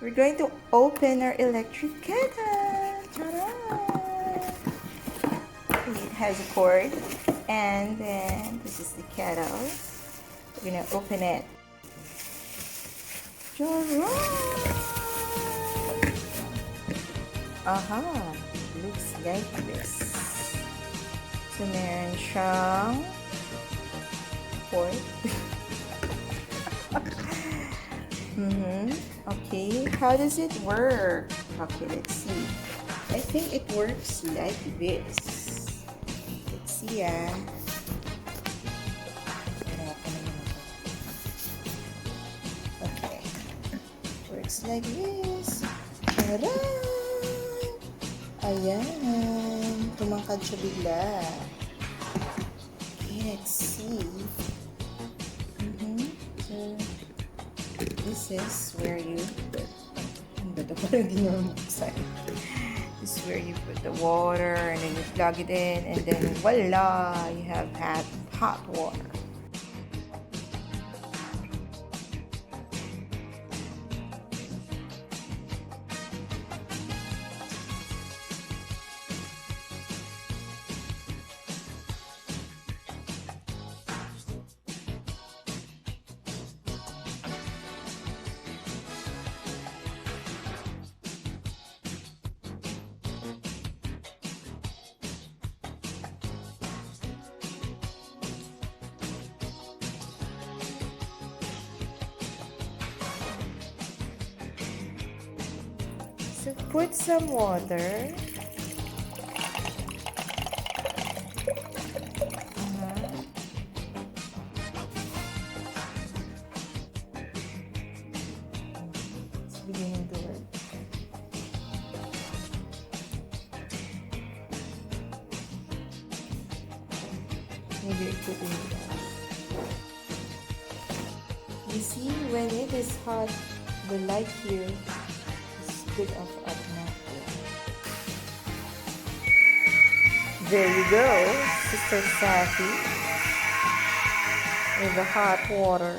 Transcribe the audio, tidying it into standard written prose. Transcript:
We're going to open our electric kettle. Ta-da! It has a cord, and then this is the kettle. We're gonna open it. Ta-da! Aha! Looks like this. So, meron siyang cord. Okay, how does it work? Okay, let's see. I think it works like this. Let's see, Okay, works like this. Tara! Ayan, tumangkad siya bigla. Okay, let's see. So, this is where you put, this is where you put the water, and then you plug it in, and then voila, you have hot water. So put some water. It's beginning to work. Maybe it could be. You see, when it is hot, the light here bit of automatic. There you go, Sister Safi, with the hot water.